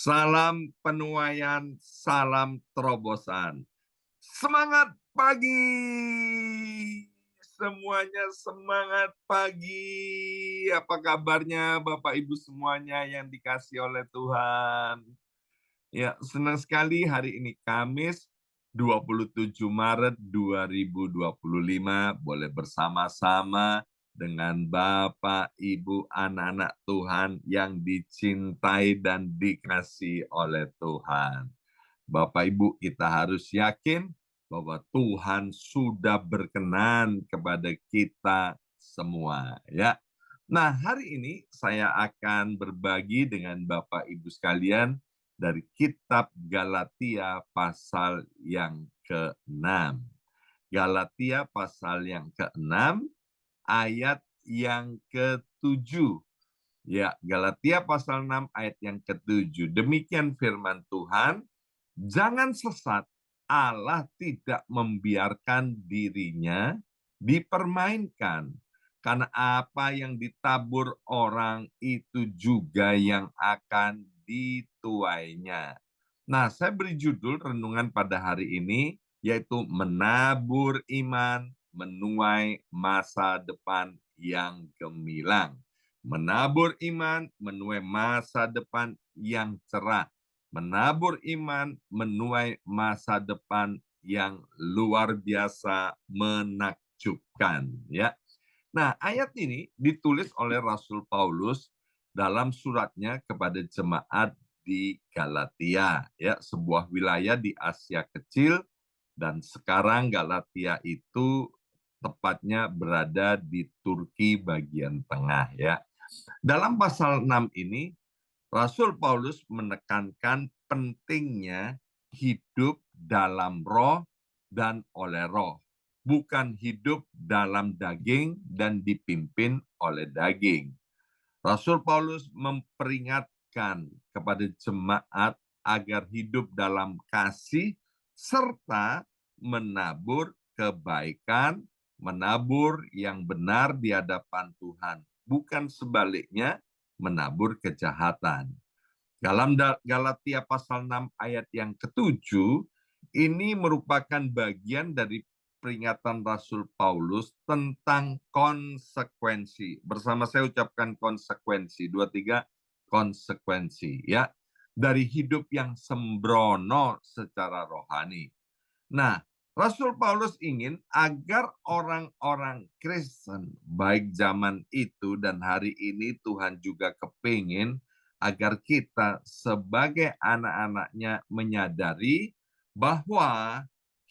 Salam penuaian, salam terobosan. Semangat pagi! Semuanya semangat pagi. Apa kabarnya Bapak Ibu semuanya yang dikasih oleh Tuhan? Ya, senang sekali hari ini Kamis 27 Maret 2025 boleh bersama-sama dengan Bapak, Ibu, anak-anak Tuhan yang dicintai dan dikasihi oleh Tuhan. Bapak Ibu, kita harus yakin bahwa Tuhan sudah berkenan kepada kita semua, ya. Nah, hari ini saya akan berbagi dengan Bapak Ibu sekalian dari kitab Galatia pasal yang ke-6. Galatia pasal yang ke-6 ayat yang ke-7. Ya, Galatia pasal 6 ayat yang ke-7. Demikian firman Tuhan, jangan sesat, Allah tidak membiarkan dirinya dipermainkan. Karena apa yang ditabur orang itu juga yang akan dituainya. Nah, saya beri judul renungan pada hari ini, yaitu menabur iman, menuai masa depan yang gemilang. Menabur iman, menuai masa depan yang cerah. Menabur iman, menuai masa depan yang luar biasa menakjubkan. Ya. Nah, ayat ini ditulis oleh Rasul Paulus dalam suratnya kepada jemaat di Galatia, ya, sebuah wilayah di Asia Kecil, dan sekarang Galatia itu tepatnya berada di Turki bagian tengah, ya. Dalam pasal 6 ini Rasul Paulus menekankan pentingnya hidup dalam roh dan oleh roh, bukan hidup dalam daging dan dipimpin oleh daging. Rasul Paulus memperingatkan kepada jemaat agar hidup dalam kasih serta menabur kebaikan, menabur yang benar di hadapan Tuhan, bukan sebaliknya menabur kejahatan. Dalam Galatia pasal 6 ayat yang ke-7, ini merupakan bagian dari peringatan Rasul Paulus tentang konsekuensi. Bersama saya ucapkan konsekuensi, 2, 3, konsekuensi, ya. Dari hidup yang sembrono secara rohani. Nah, Rasul Paulus ingin agar orang-orang Kristen, baik zaman itu dan hari ini, Tuhan juga kepingin agar kita sebagai anak-anaknya menyadari bahwa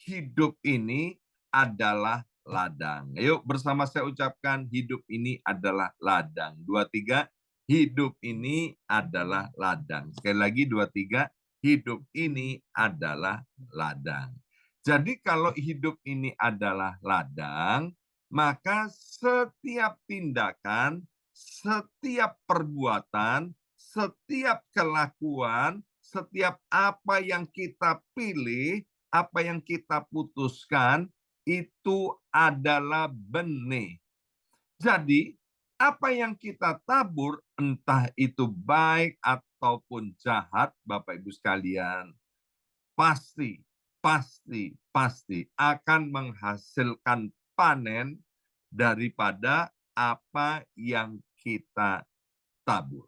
hidup ini adalah ladang. Yuk bersama saya ucapkan, hidup ini adalah ladang. 2, 3, hidup ini adalah ladang. Sekali lagi 2, 3, hidup ini adalah ladang. Jadi kalau hidup ini adalah ladang, maka setiap tindakan, setiap perbuatan, setiap kelakuan, setiap apa yang kita pilih, apa yang kita putuskan, itu adalah benih. Jadi, apa yang kita tabur, entah itu baik ataupun jahat, Bapak Ibu sekalian, pasti akan menghasilkan panen daripada apa yang kita tabur.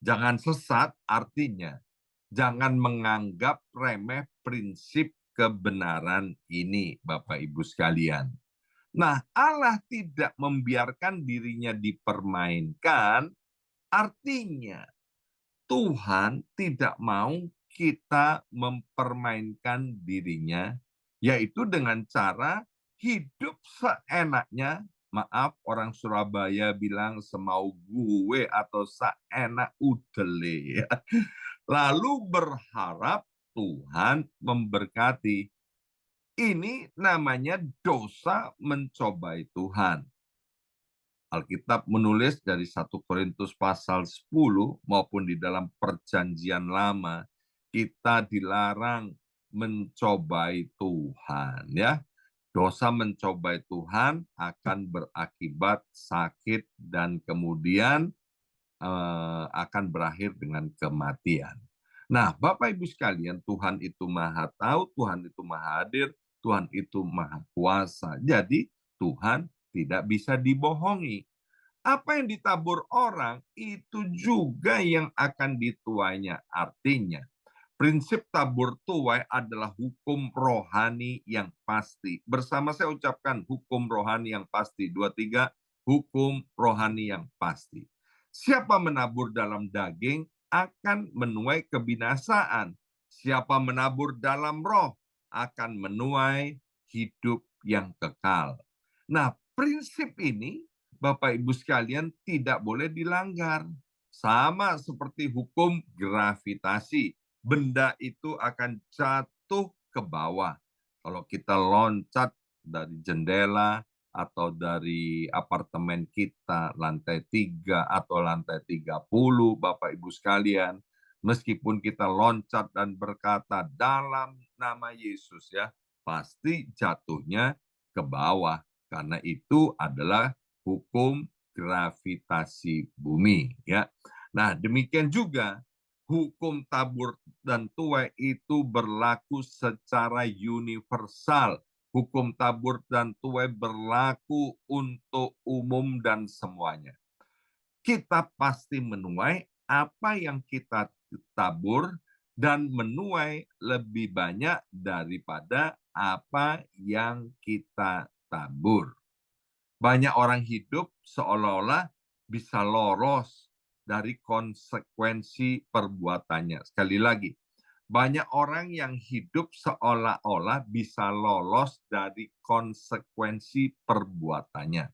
Jangan sesat, artinya jangan menganggap remeh prinsip kebenaran ini, Bapak Ibu sekalian. Nah, Allah tidak membiarkan dirinya dipermainkan, artinya Tuhan tidak mau kita mempermainkan dirinya, yaitu dengan cara hidup seenaknya. Maaf, orang Surabaya bilang semau gue atau seenak udele. Lalu berharap Tuhan memberkati. Ini namanya dosa mencobai Tuhan. Alkitab menulis dari 1 Korintus pasal 10 maupun di dalam perjanjian lama, kita dilarang mencobai Tuhan, ya. Dosa mencobai Tuhan akan berakibat sakit dan kemudian akan berakhir dengan kematian. Nah, Bapak Ibu sekalian, Tuhan itu Maha Tahu, Tuhan itu Maha Hadir, Tuhan itu Maha Kuasa. Jadi, Tuhan tidak bisa dibohongi. Apa yang ditabur orang, itu juga yang akan dituainya. Artinya, prinsip tabur tuai adalah hukum rohani yang pasti. Bersama saya ucapkan hukum rohani yang pasti. 2, 3, hukum rohani yang pasti. Siapa menabur dalam daging akan menuai kebinasaan. Siapa menabur dalam roh akan menuai hidup yang kekal. Nah, prinsip ini Bapak Ibu sekalian tidak boleh dilanggar. Sama seperti hukum gravitasi, benda itu akan jatuh ke bawah. Kalau kita loncat dari jendela atau dari apartemen kita lantai 3 atau lantai 30, Bapak Ibu sekalian, meskipun kita loncat dan berkata dalam nama Yesus ya, pasti jatuhnya ke bawah karena itu adalah hukum gravitasi bumi ya. Nah, demikian juga hukum tabur dan tuai itu berlaku secara universal. Hukum tabur dan tuai berlaku untuk umum dan semuanya. Kita pasti menuai apa yang kita tabur dan menuai lebih banyak daripada apa yang kita tabur. Banyak orang hidup seolah-olah bisa lolos dari konsekuensi perbuatannya. Sekali lagi, banyak orang yang hidup seolah-olah bisa lolos dari konsekuensi perbuatannya.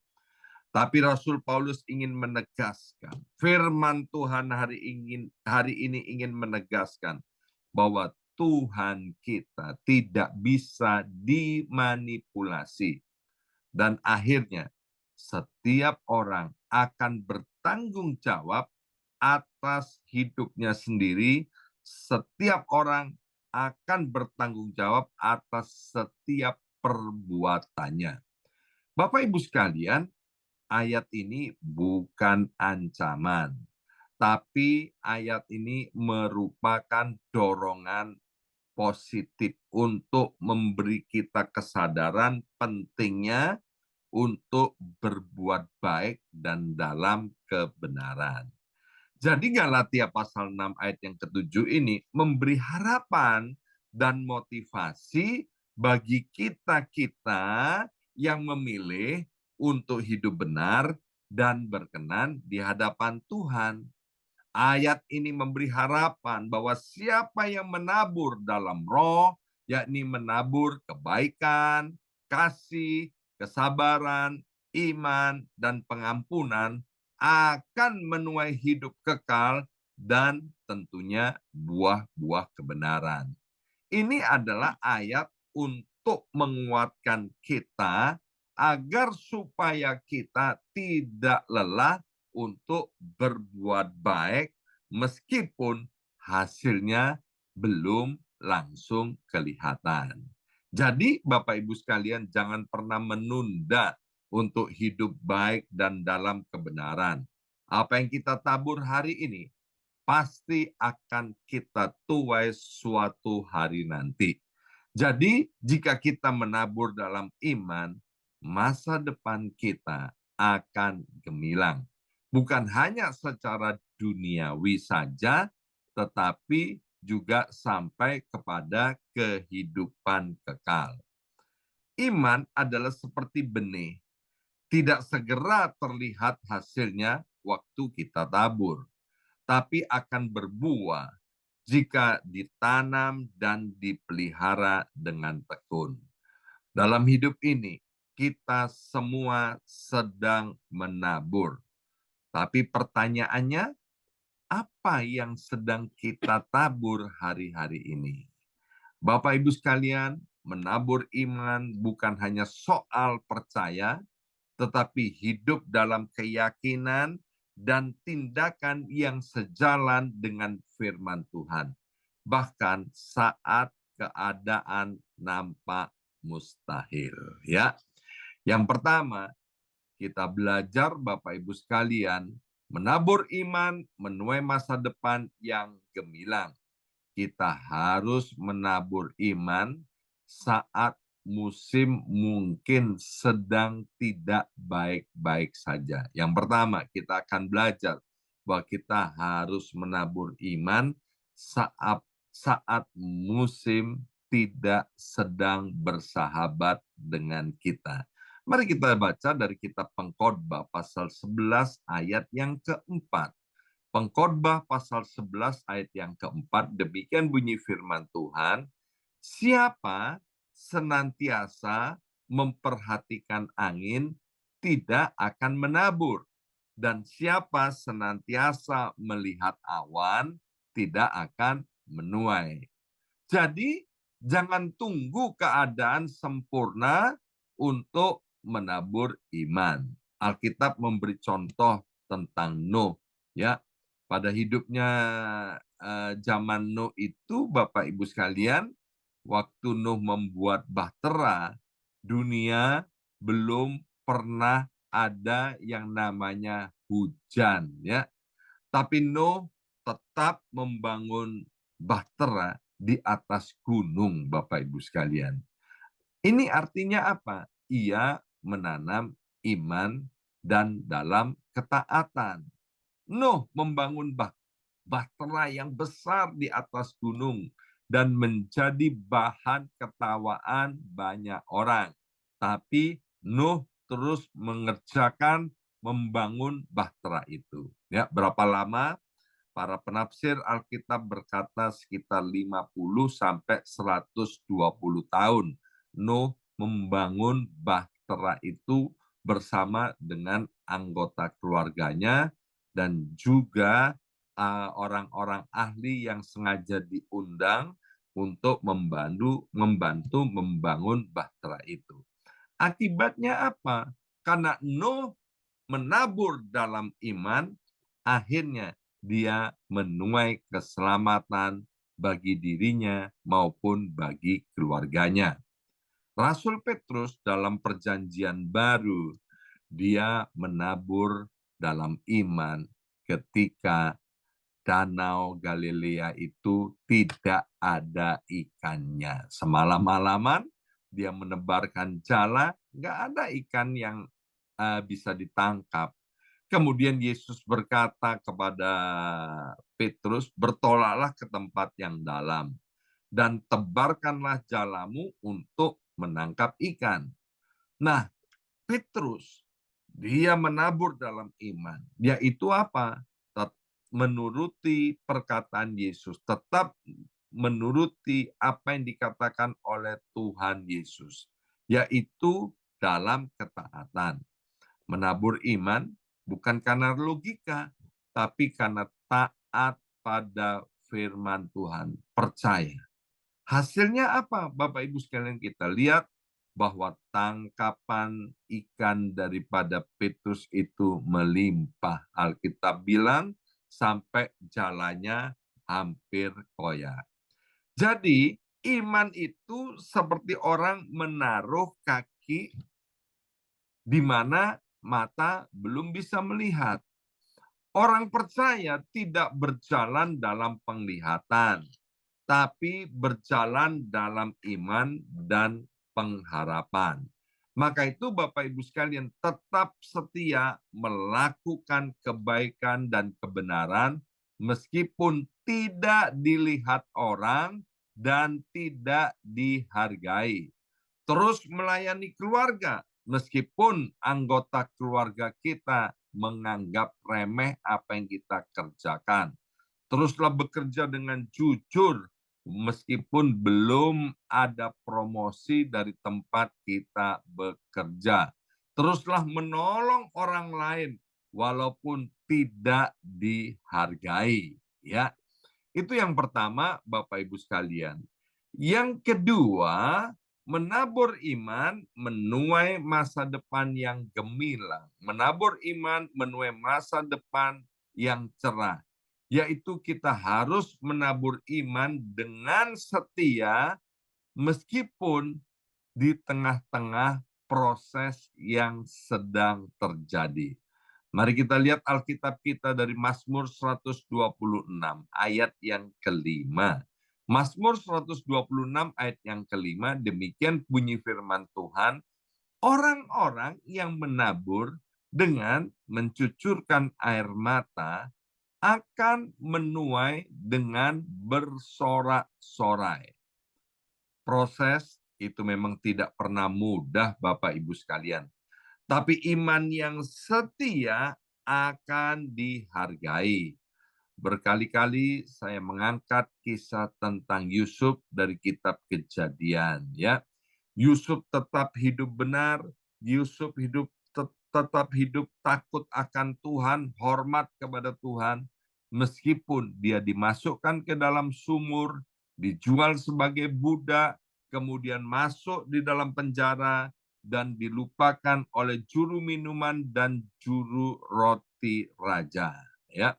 Tapi Rasul Paulus ingin menegaskan, firman Tuhan hari ini ingin menegaskan bahwa Tuhan kita tidak bisa dimanipulasi. Dan akhirnya setiap orang akan bertanggung jawab atas hidupnya sendiri. Setiap orang akan bertanggung jawab atas setiap perbuatannya. Bapak Ibu sekalian, ayat ini bukan ancaman, tapi ayat ini merupakan dorongan positif untuk memberi kita kesadaran pentingnya untuk berbuat baik dan dalam kebenaran. Jadi Galatia pasal 6 ayat yang ke-7 ini memberi harapan dan motivasi bagi kita-kita yang memilih untuk hidup benar dan berkenan di hadapan Tuhan. Ayat ini memberi harapan bahwa siapa yang menabur dalam roh, yakni menabur kebaikan, kasih, kesabaran, iman, dan pengampunan, akan menuai hidup kekal dan tentunya buah-buah kebenaran. Ini adalah ayat untuk menguatkan kita agar supaya kita tidak lelah untuk berbuat baik meskipun hasilnya belum langsung kelihatan. Jadi Bapak Ibu sekalian jangan pernah menunda untuk hidup baik dan dalam kebenaran. Apa yang kita tabur hari ini pasti akan kita tuai suatu hari nanti. Jadi jika kita menabur dalam iman, masa depan kita akan gemilang. Bukan hanya secara duniawi saja, tetapi juga sampai kepada kehidupan kekal. Iman adalah seperti benih, tidak segera terlihat hasilnya waktu kita tabur, tapi akan berbuah jika ditanam dan dipelihara dengan tekun. Dalam hidup ini, kita semua sedang menabur. Tapi pertanyaannya, apa yang sedang kita tabur hari-hari ini? Bapak Ibu sekalian, menabur iman bukan hanya soal percaya, tetapi hidup dalam keyakinan dan tindakan yang sejalan dengan firman Tuhan. Bahkan saat keadaan nampak mustahil. Ya, yang pertama kita belajar Bapak Ibu sekalian Menabur iman, menuai masa depan yang gemilang. Kita harus menabur iman saat musim mungkin sedang tidak baik-baik saja. Yang pertama, kita akan belajar bahwa kita harus menabur iman saat musim tidak sedang bersahabat dengan kita. Mari kita baca dari kitab Pengkhotbah pasal 11 ayat yang keempat. Pengkhotbah pasal 11 ayat yang keempat, demikian bunyi firman Tuhan, siapa senantiasa memperhatikan angin tidak akan menabur, dan siapa senantiasa melihat awan tidak akan menuai. Jadi jangan tunggu keadaan sempurna untuk menabur iman. Alkitab memberi contoh tentang Nuh, ya. Pada hidupnya zaman Nuh itu, Bapak Ibu sekalian, waktu Nuh membuat bahtera, dunia belum pernah ada yang namanya hujan, ya. Tapi Nuh tetap membangun bahtera di atas gunung, Bapak Ibu sekalian. Ini artinya apa? Ia menanam iman dan dalam ketaatan. Nuh membangun bahtera yang besar di atas gunung dan menjadi bahan ketawaan banyak orang. Tapi Nuh terus mengerjakan membangun bahtera itu. Ya, berapa lama? Para penafsir Alkitab berkata sekitar 50 sampai 120 tahun Nuh membangun bahtera itu bersama dengan anggota keluarganya dan juga orang-orang ahli yang sengaja diundang untuk membantu membangun bahtera itu. Akibatnya apa? Karena Nuh menabur dalam iman, akhirnya dia menuai keselamatan bagi dirinya maupun bagi keluarganya. Rasul Petrus dalam perjanjian baru, dia menabur dalam iman ketika Danau Galilea itu tidak ada ikannya. Semalam-malaman dia menebarkan jala, nggak ada ikan yang bisa ditangkap. Kemudian Yesus berkata kepada Petrus, bertolaklah ke tempat yang dalam dan tebarkanlah jalamu untuk menangkap ikan. Nah, Petrus, dia menabur dalam iman. Yaitu apa? Menuruti perkataan Yesus. Tetap menuruti apa yang dikatakan oleh Tuhan Yesus. Yaitu dalam ketaatan. Menabur iman bukan karena logika, tapi karena taat pada firman Tuhan. Percaya. Hasilnya apa, Bapak Ibu sekalian? Kita lihat bahwa tangkapan ikan daripada Petrus itu melimpah. Alkitab bilang sampai jalannya hampir koyak. Jadi iman itu seperti orang menaruh kaki di mana mata belum bisa melihat. Orang percaya tidak berjalan dalam penglihatan, tapi berjalan dalam iman dan pengharapan. Maka itu Bapak Ibu sekalian tetap setia melakukan kebaikan dan kebenaran meskipun tidak dilihat orang dan tidak dihargai. Terus melayani keluarga meskipun anggota keluarga kita menganggap remeh apa yang kita kerjakan. Teruslah bekerja dengan jujur meskipun belum ada promosi dari tempat kita bekerja. Teruslah menolong orang lain walaupun tidak dihargai, ya. Itu yang pertama, Bapak Ibu sekalian. Yang kedua, menabur iman menuai masa depan yang gemilang. Menabur iman menuai masa depan yang cerah. Yaitu kita harus menabur iman dengan setia meskipun di tengah-tengah proses yang sedang terjadi. Mari kita lihat Alkitab kita dari Mazmur 126 ayat yang kelima. Mazmur 126 ayat yang kelima, demikian bunyi firman Tuhan, orang-orang yang menabur dengan mencucurkan air mata akan menuai dengan bersorak-sorai. Proses itu memang tidak pernah mudah, Bapak Ibu sekalian. Tapi iman yang setia akan dihargai. Berkali-kali saya mengangkat kisah tentang Yusuf dari kitab Kejadian, ya. Yusuf tetap hidup benar, Yusuf tetap hidup takut akan Tuhan, hormat kepada Tuhan, meskipun dia dimasukkan ke dalam sumur, dijual sebagai budak, kemudian masuk di dalam penjara, dan dilupakan oleh juru minuman dan juru roti raja. Ya,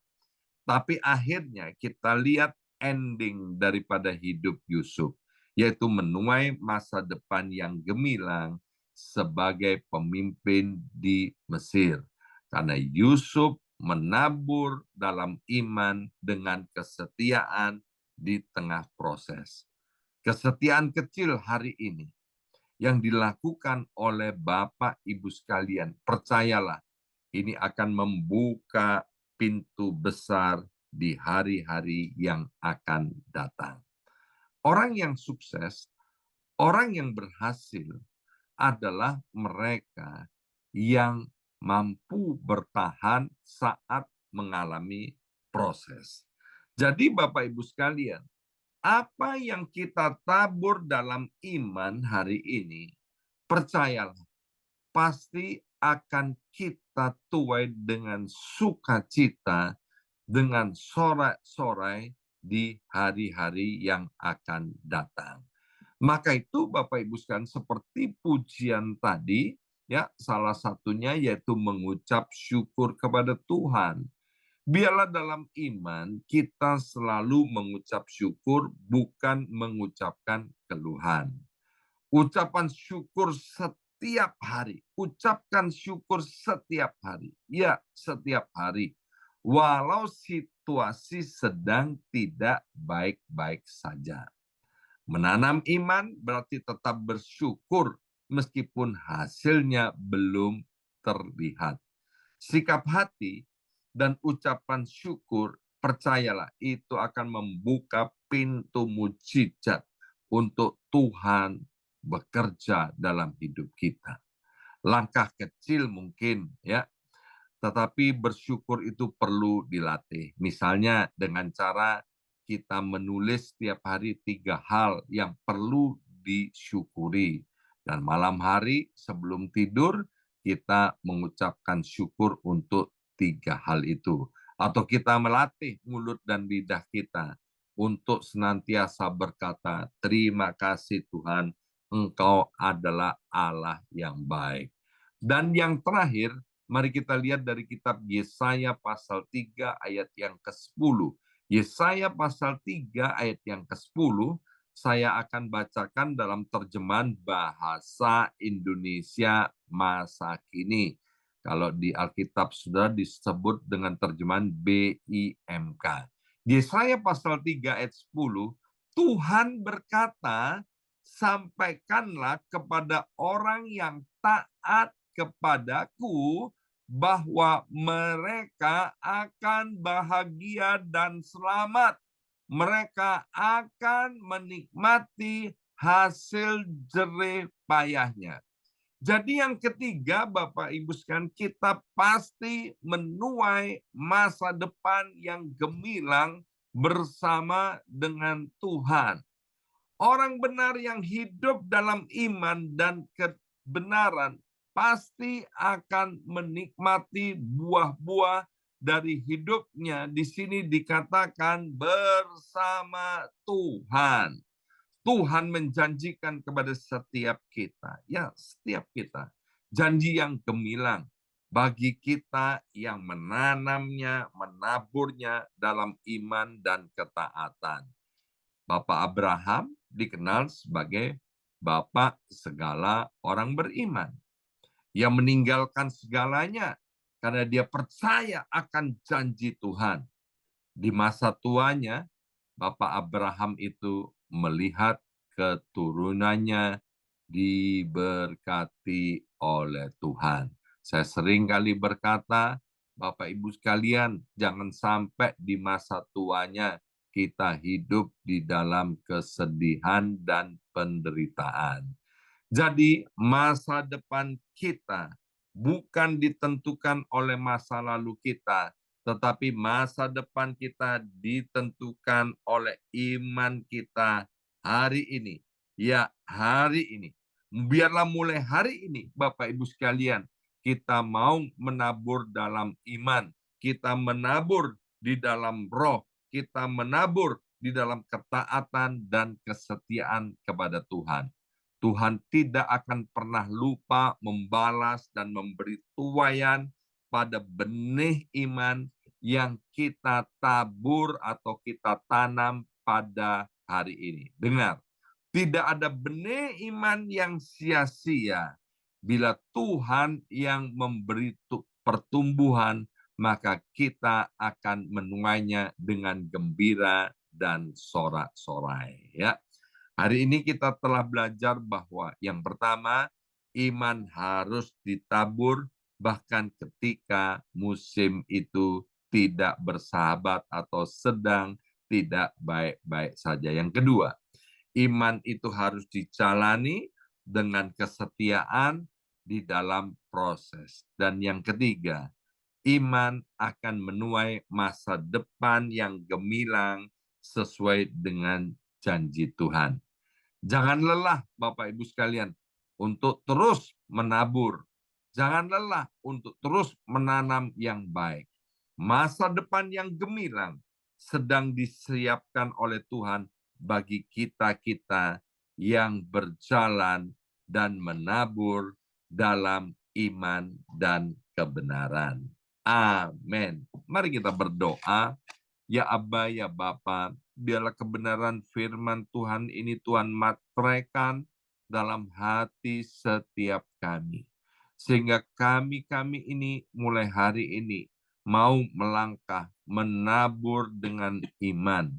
tapi akhirnya kita lihat ending daripada hidup Yusuf, yaitu menuai masa depan yang gemilang sebagai pemimpin di Mesir. Karena Yusuf menabur dalam iman dengan kesetiaan di tengah proses. Kesetiaan kecil hari ini yang dilakukan oleh Bapak Ibu sekalian, percayalah, ini akan membuka pintu besar di hari-hari yang akan datang. Orang yang sukses, orang yang berhasil adalah mereka yang mampu bertahan saat mengalami proses. Jadi Bapak Ibu sekalian, apa yang kita tabur dalam iman hari ini, percayalah, pasti akan kita tuai dengan sukacita, dengan sorak-sorai di hari-hari yang akan datang. Maka itu Bapak Ibu sekalian, seperti pujian tadi, ya, salah satunya yaitu mengucap syukur kepada Tuhan. Biarlah dalam iman kita selalu mengucap syukur, bukan mengucapkan keluhan. Ucapan syukur setiap hari. Ucapkan syukur setiap hari. Ya, setiap hari. Walau situasi sedang tidak baik-baik saja. Menanam iman berarti tetap bersyukur meskipun hasilnya belum terlihat. Sikap hati dan ucapan syukur, percayalah, itu akan membuka pintu mujizat untuk Tuhan bekerja dalam hidup kita. Langkah kecil mungkin, ya, tetapi bersyukur itu perlu dilatih. Misalnya dengan cara kita menulis setiap hari 3 hal yang perlu disyukuri. Dan malam hari sebelum tidur kita mengucapkan syukur untuk 3 hal itu. Atau kita melatih mulut dan lidah kita untuk senantiasa berkata, terima kasih Tuhan, Engkau adalah Allah yang baik. Dan yang terakhir, mari kita lihat dari kitab Yesaya pasal 3 ayat yang ke-10. Yesaya pasal 3 ayat yang ke-10, saya akan bacakan dalam terjemahan bahasa Indonesia masa kini. Kalau di Alkitab sudah disebut dengan terjemahan BIMK. Yesaya pasal 3 ayat 10, Tuhan berkata, sampaikanlah kepada orang yang taat kepadaku bahwa mereka akan bahagia dan selamat. Mereka akan menikmati hasil jerih payahnya. Jadi yang ketiga, Bapak Ibu sekalian, kita pasti menuai masa depan yang gemilang bersama dengan Tuhan. Orang benar yang hidup dalam iman dan kebenaran pasti akan menikmati buah-buah dari hidupnya. Di sini dikatakan bersama Tuhan. Tuhan menjanjikan kepada setiap kita, ya, setiap kita, janji yang gemilang bagi kita yang menanamnya, menaburnya dalam iman dan ketaatan. Bapak Abraham dikenal sebagai bapak segala orang beriman. Yang meninggalkan segalanya karena dia percaya akan janji Tuhan. Di masa tuanya, Bapak Abraham itu melihat keturunannya diberkati oleh Tuhan. Saya sering kali berkata, Bapak Ibu sekalian, jangan sampai di masa tuanya kita hidup di dalam kesedihan dan penderitaan. Jadi masa depan kita bukan ditentukan oleh masa lalu kita, tetapi masa depan kita ditentukan oleh iman kita hari ini. Ya, hari ini. Biarlah mulai hari ini, Bapak Ibu sekalian, kita mau menabur dalam iman, kita menabur di dalam roh, kita menabur di dalam ketaatan dan kesetiaan kepada Tuhan. Tuhan tidak akan pernah lupa membalas dan memberi tuaian pada benih iman yang kita tabur atau kita tanam pada hari ini. Dengar, tidak ada benih iman yang sia-sia. Bila Tuhan yang memberi pertumbuhan, maka kita akan menuainya dengan gembira dan sorak-sorai. Ya. Hari ini kita telah belajar bahwa yang pertama, iman harus ditabur bahkan ketika musim itu tidak bersahabat atau sedang tidak baik-baik saja. Yang kedua, iman itu harus dijalani dengan kesetiaan di dalam proses. Dan yang ketiga, iman akan menuai masa depan yang gemilang sesuai dengan janji Tuhan. Jangan lelah Bapak Ibu sekalian untuk terus menabur. Jangan lelah untuk terus menanam yang baik. Masa depan yang gemilang sedang disiapkan oleh Tuhan bagi kita-kita yang berjalan dan menabur dalam iman dan kebenaran. Amin. Mari kita berdoa. Ya Aba, ya Bapa, biarlah kebenaran firman Tuhan ini Tuhan matraikan dalam hati setiap kami. Sehingga kami ini mulai hari ini mau melangkah, menabur dengan iman,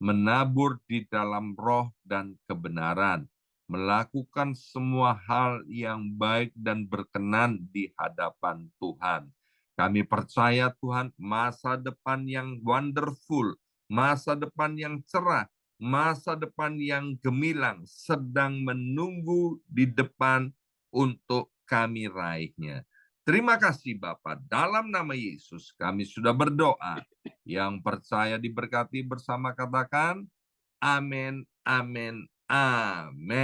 menabur di dalam roh dan kebenaran, melakukan semua hal yang baik dan berkenan di hadapan Tuhan. Kami percaya Tuhan masa depan yang wonderful, masa depan yang cerah, masa depan yang gemilang sedang menunggu di depan untuk kami raihnya. Terima kasih Bapa, dalam nama Yesus kami sudah berdoa. Yang percaya diberkati bersama katakan, amin, amin, amin.